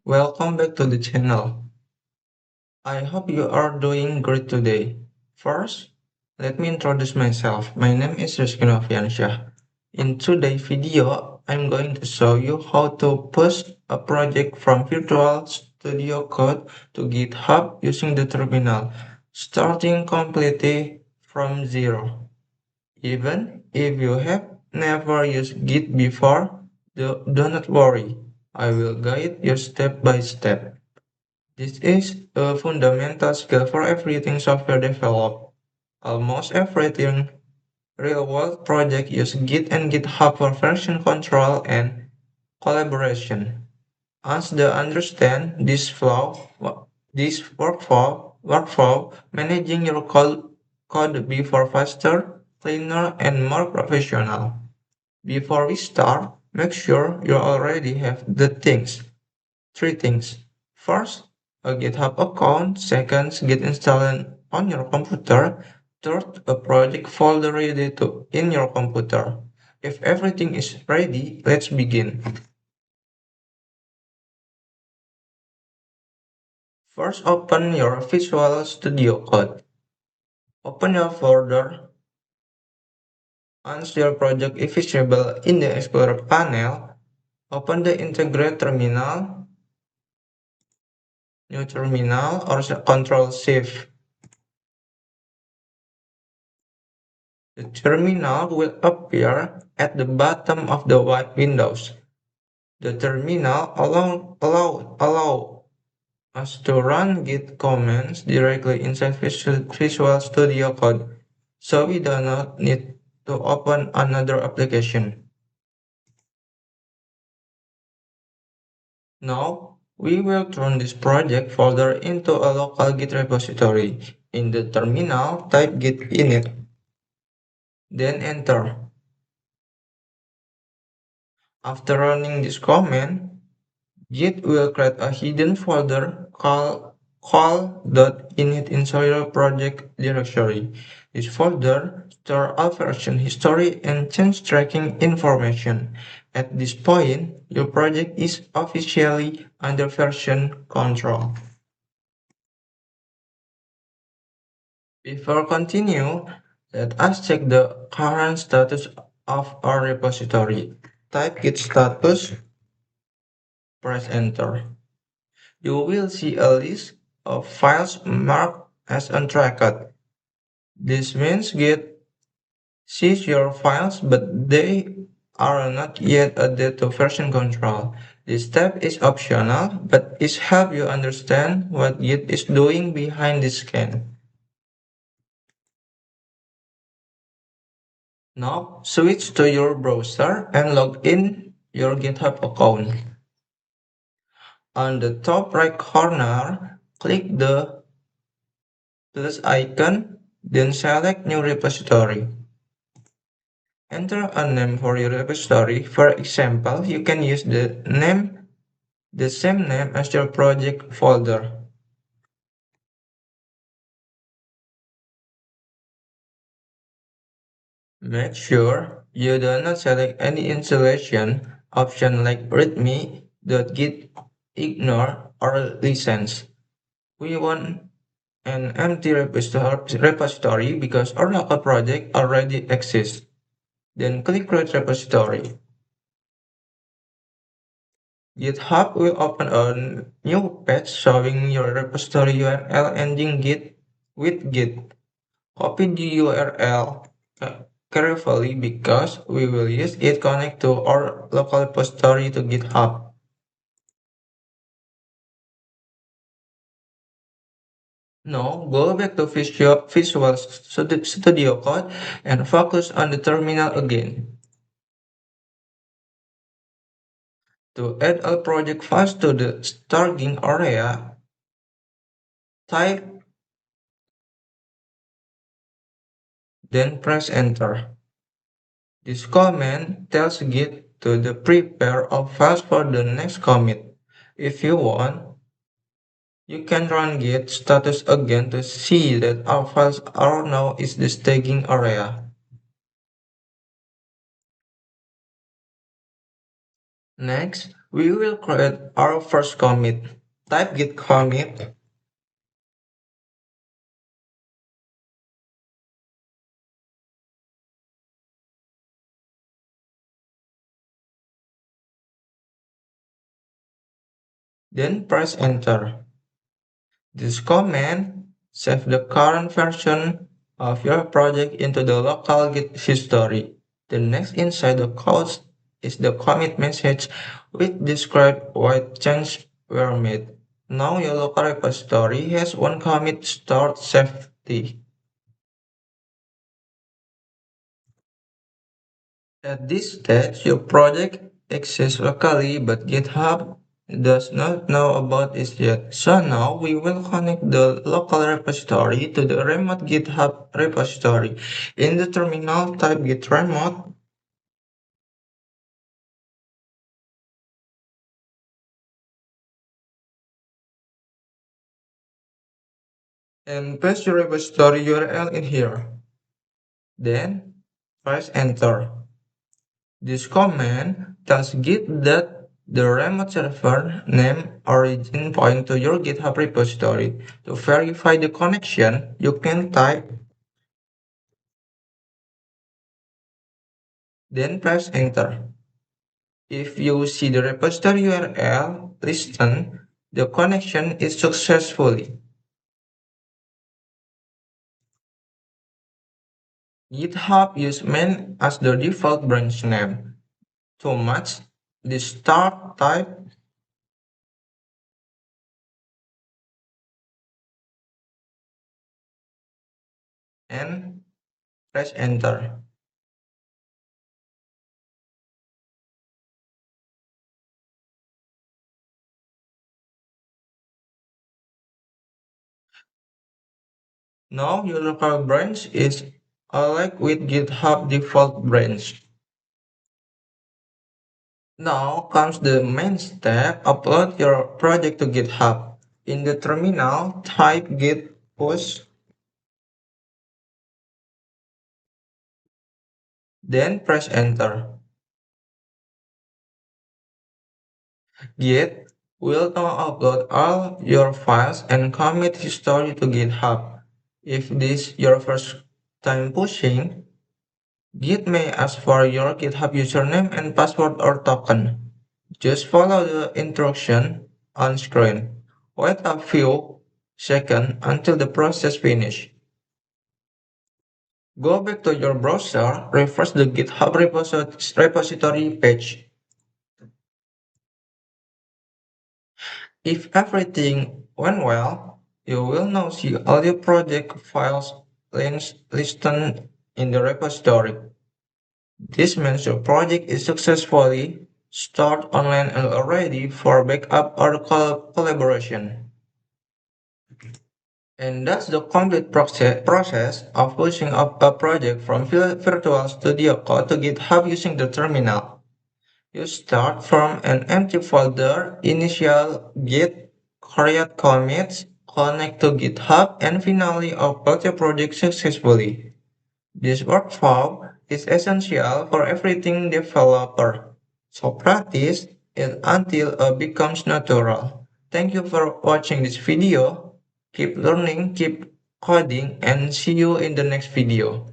Welcome back to the channel. I hope you are doing great today. First, let me introduce myself. My name is Rizky Noviansyah. In today's video, I'm going to show you how to push a project from Virtual Studio Code to GitHub using the terminal, starting completely from zero. Even if you have never used Git before, do not worry. I will guide you step by step. This is a fundamental skill for everything software developed. Almost everything real-world project use Git and GitHub for version control and collaboration. Once they understand this workflow, managing your code before faster, cleaner, and more professional. Before we start, make sure you already have three things. First, a GitHub account. Second, Git installed on your computer. Third, a project folder ready to in your computer. If everything is ready, let's begin. First, open your Visual Studio Code. Open your folder. Once your project is visible in the Explorer panel, open the Integrate terminal, New Terminal, or Control Shift. The terminal will appear at the bottom of the white windows. The terminal allow us to run Git commands directly inside Visual Studio Code, so we do not need to open another application. Now, we will turn this project folder into a local Git repository. In the terminal, type git init, then enter. After running this command, Git will create a hidden folder called call.init inside your project directory. This folder stores all version history and change tracking information. At this point, your project is officially under version control. Before continue, let us check the current status of our repository. Type git status, press enter. You will see a list of files marked as untracked. This means Git sees your files, but they are not yet added to version control. This step is optional, but it helps you understand what Git is doing behind the scan. Now, switch to your browser and log in your GitHub account. On the top right corner, click the plus icon, then select New Repository. Enter a name for your repository. For example, you can use the same name as your project folder. Make sure you do not select any installation option like readme.git, ignore, or license. We want an empty repository because our local project already exists. Then click Create Repository. GitHub will open a new page showing your repository URL ending git with git. Copy the URL carefully because we will use it connect to our local repository to GitHub. Now go back to Visual Studio Code and focus on the terminal again. To add a project files to the staging area, type then press enter. This command tells Git to prepare a files for the next commit. If you want, you can run Git status again to see that our files are now in the staging area. Next, we will create our first commit. Type git commit, then press enter. This command saves the current version of your project into the local Git history. The next inside the code is the commit message which describes what changes were made. Now your local repository has one commit stored safely. At this stage, your project exists locally, but GitHub does not know about it yet. So now we will connect the local repository to the remote GitHub repository. In the terminal, type git remote, and paste your repository URL in here. Then press enter. This command tells Git that the remote server name origin point to your GitHub repository. To verify the connection, you can type, then press enter. If you see the repository URL listed, the connection is successfully. GitHub use main as the default branch name. To match the start type and press enter. Now your local branch is alike with GitHub default branch. Now comes the main step, upload your project to GitHub. In the terminal, type git push, then press enter. Git will now upload all your files and commit history to GitHub. If this is your first time pushing, Git may ask for your GitHub username and password or token. Just follow the instruction on screen. Wait a few seconds until the process finishes. Go back to your browser, refresh the GitHub repository page. If everything went well, you will now see all your project files links listed in the repository. This means your project is successfully stored online and ready for backup or collaboration. And that's the complete process of pushing up a project from Virtual Studio Code to GitHub using the terminal. You start from an empty folder, initial git, create commits, connect to GitHub, and finally upload your project successfully. This workflow is essential for everything developer. So practice it until it becomes natural. Thank you for watching this video. Keep learning, keep coding, and see you in the next video.